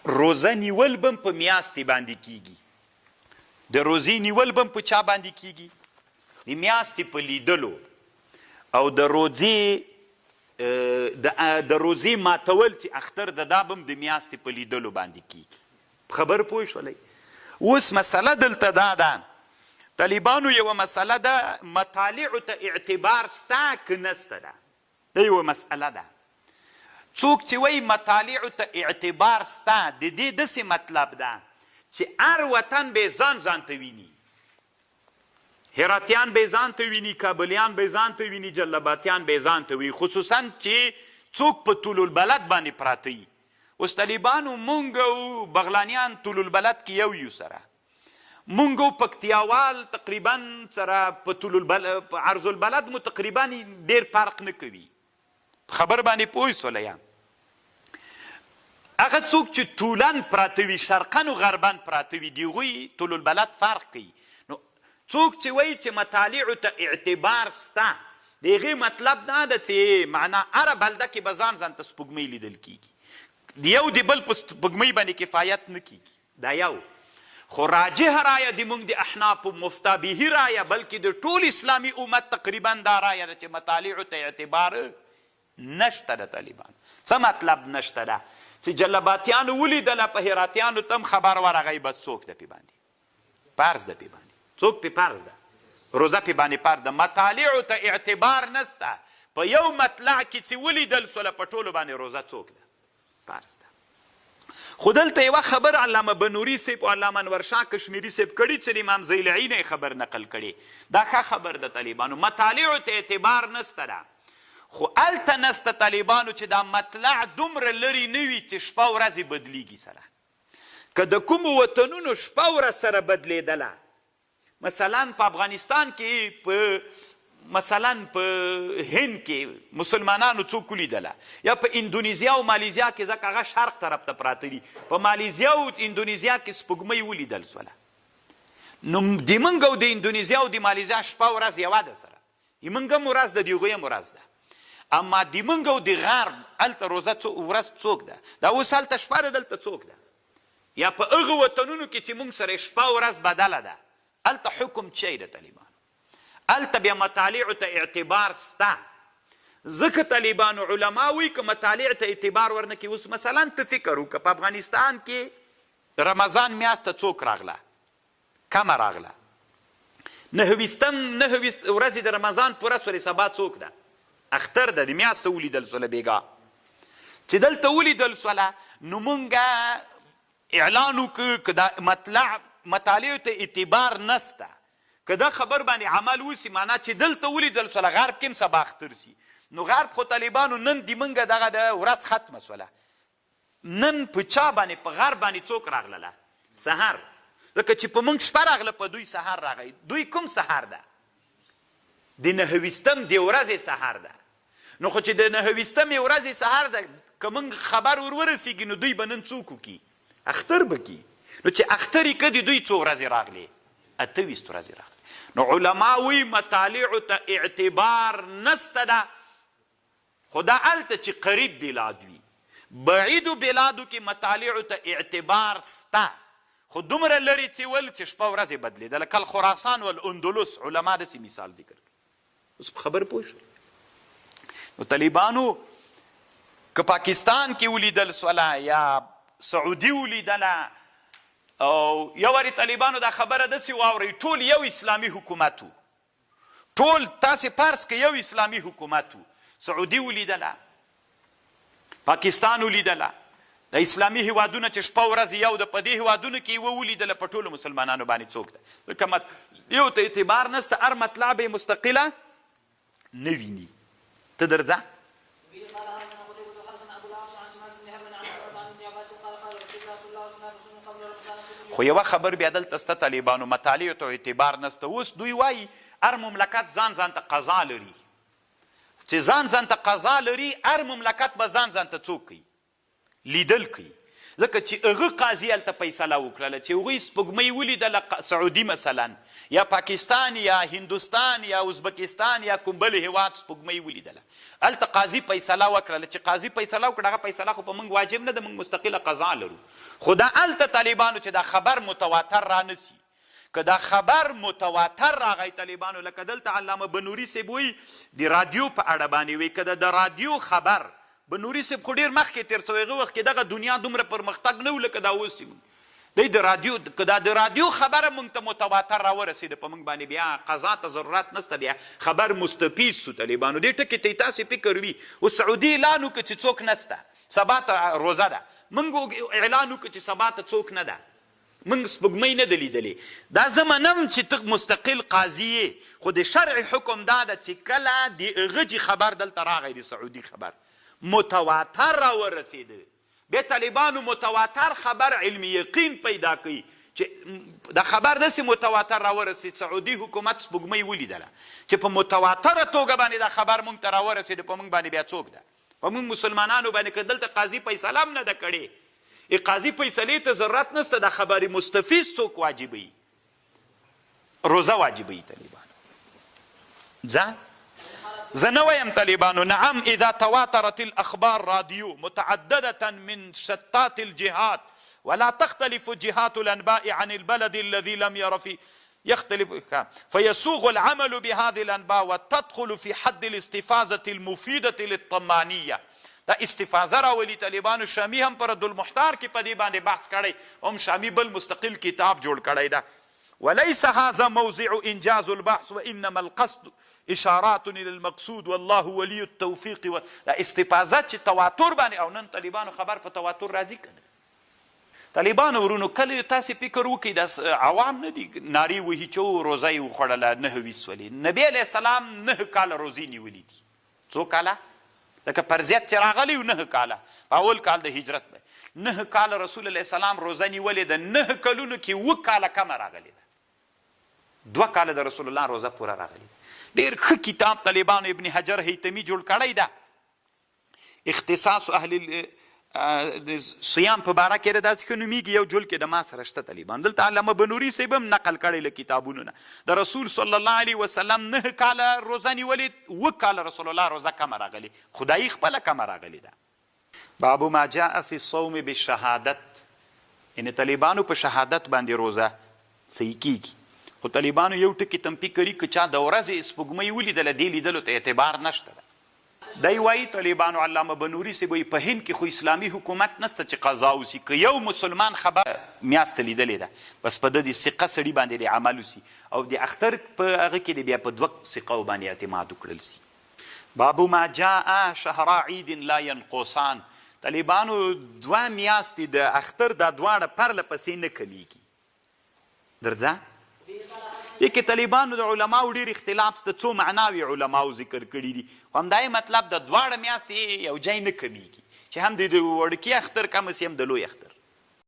روزه نیول به په میاشتې باندې کیږي. د روزې نیول به په چا باندې کیږي؟ د میاشتې په لیدلو. او د روزې ماتول چې اختر د دا به د میاشتې په لیدلو باندې کیږي. خبر پوه شولئ؟ اوس مسله دلته دا ده، طالبانو یوه مسله ده، مطالعو ته اعتبار سته که نسته ده؟ دا یوه مسئله ده. څوک چې وایي مطالعو ته اعتبار سته، د دې داسې مطلب ده چې هر وطن به ځان ته ویني. هراتیان به ځان ته ویني، کابلیان به ځان ته ویني، جلباتیان به ځان ته وي، خصوصا چې څوک په طول البلد باندې پراته وي. اوس طالبانو مونږ او بغلانیان طول البلد کې یو سره، مونږ او پکتیاوال تقریبا سره په طول البلد په عرض البلد مو تقریبا ډېر فرق نه کوي. خبر باندې پوه شولی یم؟ هغه څوک چې طولن پراته وي، شرقن و غربن پراته وي، د هغوی طول البلد فرق کوي. نو څوک چې وایي چې مطالعو ته اعتبار سته، د هغې مطلب دا ده چې معنا هره بلده کې به ځان ته سپوږمۍ لیدل کیږي. د یو د بل په سپوږمۍ باندې کفایت نه کیږي، دا یو. خو راجح رایه د موږ د احنافو مفتابهي رایه، بلکې د ټول اسلامي امت تقریبا دا رایه ده چې مطالعو ته اعتبار نشته د طالبانو. څه مطلب نشته ده؟ چې جلباتیانو ولیدله، په هراتیانو ته هم خبر ورغی، بس څوک ده پې باندې فرض ده، پې باندې څوک پې فرض ده، روزه پې باندې فرض ده. مطالعو ته اعتبار نسته، په یو مطلع کې چې ولیدل سوله په ټولو باندې روزه څوک ده؟ فرض ده. خو دلته یوه خبر علامه بنوري صاحب او علامه انور شاه کشمیري صاحب کړي چې د امام زیلعي نه خبر نقل کړي. دا ښه خبر ده طالبانو، مطالعو ته اعتبار نسته ده. خو هلته نسته طالبانو چې دا مطلع دومره لرې نه وي چې شپه ورځې بدلیږي سره. که د کومو وطنونو شپه ورځ سره بدلیدله، مثلا په افغانستان کې، مثلا په هند کې مسلمانانو څوک ولیدله، یا په اندونیزیا او مالیزیا کې، ځکه هغه شرق طرف ته پراته دي، په مالیزیا او اندونیزیا کې سپوږمۍ ولیدل سوله. نو د موږ او د اندونیزیا او د مالیزیا شپه ورځ یوه ده سره، د موږ هم ورځ ده، د هغوی هم ورځ ده. اما د موږ او د غرب هلته روزه ورځ څوک ده؟ دا اوس هلته شپه ده، دلته څوک ده؟ یا په هغه وطنونو کې چې موږ سره شپه ورځ بدله ده، هلته حکم چی ده طالبانو؟ هلته بیا مطالعو ته اعتبار سته. ځکه طالبانو علما وایي که مطالع ته اعتبار ورنه کړي. اوس مثلا ته فکر وکړه، په افغانستان کې رمضان میاشته څوک راغله؟ کمه راغله. 9 ورځې د رمضان پوره سولې، سبا څوک ده؟ اختر ده، د میاشته ولیدل سوله بیګا. چې دلته ولیدل سوله، نو مونږ اعلان وکړو که دا مطالعو ته اعتبار نسته، که دا خبر باندې عمل وسي، معنا چې دلته ولیدل سوله، غرب کې هم سبا اختر سي. نو غرب خو طالبانو نن د مونږ دغه د ورځ ختمه سوله، نن په چا باندې؟ په غرب باندې څوک راغلله؟ سهار. لکه چې په مونږ شپه راغله، په دوی سهار راغی. دوی کوم سهار ده؟ د 9 د ورځې سهار ده. نو خو چې د 9 ورځې سهار ده، که موږ خبر ورسیږي، نو دوی به نن څوک وکړي؟ اختر به کړي. نو چې اختر یې که د دوی څو ورځې راغلې؟ 28 ورځې راغلې. نو علما وایي مطالعو ته اعتبار نسته ده. خو دا هلته چې قریب بلاد وي، بعیدو بلادو کې مطالعو ته اعتبار سته. خو دومره لرې چې ول چې شپه ورځې بدلېدله، کل خراسان والاندلس علما داسې مثال ذکر کړي. اوس په خبر پوه شول؟ نو طالبانو که پاکستان کې ولیدل سوله، یا سعودي ولیدله، او یو وارې طالبانو دا خبره داسې واورئ، ټول یو اسلامي حکومت و، ټول تاسې فرض که یو اسلامي حکومت و، سعودي ولیدله، پاکستان ولیدله، د اسلامي هیوادونه چې شپه ورځ یو ده، په دې هیوادونو کې یوه ولیدله، په ټولو مسلمانانو باندې څوک ده؟ ځکه یو ته اعتبار نسته، هر مطلع به یې مستقله نه ویني. ته درځه. خو یوه خبر بیا دلته سته طالبانو، مطالعو ته اعتبار نسته. اوس دوی وایي هر مملکت ځان ته قضا لري، چې ځان ته قضا لري، هر مملکت به ځان ته څوک کوي؟ لیدل کوي. ځکه چې هغه قاضي هلته فیصله وکړله چې هغوی سپوږمۍ ولیدله سعودي مثلا یا پاکستان یا هندوستان یا ازبکستان یا کوم بل هیواد سپوږمۍ ولیدله، هلته قاضي فیصله وکړله. چې قاضي فیصله وکړه هغه فیصله خو په موږ واجب نه ده، موږ مستقله قضا لرو. خو دا هلته طالبانو چې دا خبر متواتر رانسي، که دا خبر متواتر راغی طالبانو، لکه دلته علامه بنوري صاحب وایي د رادیو په اړه باندې وایي، که د رادیو خبر بنوري صاحب خو ډېر مخکې تېر سوی، هغه وخت کې دغه دنیا دومره پرمختګ نه و لکه دا اوس چې دی د رادیو، که دا د رادیو خبره موږ ته متواتر راورسېده په موږ باندې بیا قضا ته ضرورت نشته، بیا خبر مستفید سو طالبانو. دې ټکي ته تاسې فکر وي. اوس سعودي اعلان وکړه چې څوک نسته، سبا ته روزه ده، موږ اعلان وکړه چې سبا ته څوک نه ده، موږ سپوږمۍ نه ده لیدلې. دا زه منم چې ته مستقل قاضي یې، خو د شرع حکم دا ده چې کله د هغه چې خبر دلته راغی د سعودي خبر متواتر راورسېده، بیا طالبانو متواتر خبر علمي یقین پیدا کوي چې دا خبر داسې متواتر راورسېد سعودي حکومت سپوږمۍ ولیدله چې په متواتره توګه باندې دا خبر موږ ته راورسېده، په موږ باندې بیا څوک ده؟ په موږ مسلمانانو باندې که دلته قاضي فیصله هم نه ده کړې، قاضي فیصلې ته ضرورت نشته، دا خبر مستفید څوک واجبوي؟ روزه واجبوي طالبانو. زه نه وایم طالبانو نعم اذا تواترت الاخبار راديو متعدده من شتات الجهات ولا تختلف جهات الانباء عن البلد الذي لم ير فيه يختلف فيسوغ العمل بهذه الانباء وتدخل في حد الاستفاضه المفيده للطمانيه. دا استفاضه راولي طالبانو. شامي هم پر رد المحتار کې په دې باندې بحث کړی، هم شامي بل مستقل کتاب جوړ کړی ده. وليس هذا موضع انجاز البحث وانما القصد اشارات الى المقصود والله ولي التوفيق. دا استفاضه چې تواتر باندې، او نن طالبانو خبر په تواتر راځي کنه. طالبانو ورونو کله تاسې فکر وکړئ، دا عوام نه دي نارې وهي چې روزه یې وخوړله 9 ولې. نبي علیه السلام 9 کاله روزې نیولي دي. څو کاله؟ لکه فرضیت چې راغلی و 9 کاله، په اول کال د هجرت به 9 کاله رسول الله اسلام روزه نیولې ده. 9 کلونو کې 7 کاله کمه راغلې ده، 2 کاله د رسول الله روزه پوره راغلې ده. ډېر ښه کتاب طالبانو ابن حجر هیتمي جوړ کړی ده، اختصاص اهل صیام په باره کې داسې ښه نومیږي، یو جول کې د ما سره شته طالبان. دلته علامه بنوري صاحب هم نقل کړی له کتابونو نه، د رسول صلی الله علیه وسلم 9 کاله روزه نیولې، 7 کاله رسول الله روزه کمه راغلې، خدایي خپله کمه راغلې ده. باب ما جاء فی الصوم بالشهادت، یعنې طالبانو په شهادت باندې روزه صحیح کیږي. خو طالبانو یو ټکي تنبیه کړي که چا د ورځې سپوږمۍ ولیدله، دې لیدلو ته اعتبار نشته ده. دی وایي طالبانو علامه بنوري صاحب وایي په هند کې خو اسلامي حکومت نشته چې قضا وسي، که یو مسلمان خبر میاشته لیدلې ده بس په د ثقه سړي باندې د عمل وسي، او د اختر په هغه کې د بیا په 2 ثقو باندې اعتماد وکړل سي. باب ما جاء شهر عید لا ينقصان، طالبانو 2 میاشتې د اختر دا دواړه پرله پسې نه کمیږي. درځه دې کې طالبانو د علماو ډېر اختلاف د څو معناوي علماو ذکر کړي دي، خو همدای مطلب د 2 میاشتې یو ځای نه کمیږي، چې هم د وړکي اختر کم سي هم د لوی اختر.